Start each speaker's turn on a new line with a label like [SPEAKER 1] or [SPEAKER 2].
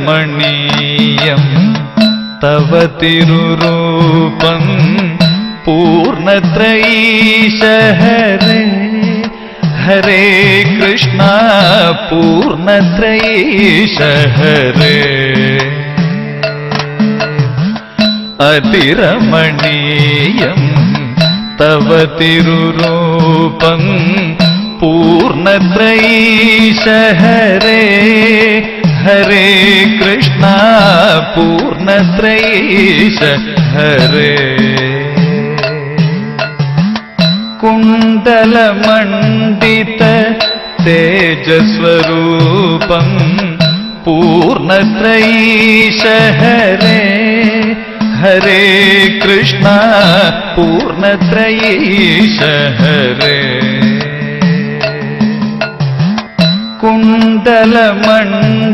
[SPEAKER 1] അതിരമണീയം തവ തിരുരൂപം Poornathrayeesa ഹരേ ഹരേ Krishna Poornathrayeesa ഹരേ അതിരമണീയം തവ തിരുരൂപം Poornathrayeesa ഹരേ ഹരേ Krishna Poornathrayeesa ഹരേ കുണ്ടലമണ്ഡിത തേജസ്വരൂപം Poornathrayeesa ഹരേ ഹരേ Krishna Poornathrayeesa ഹരേ കുണ്ടലമണ്ഡി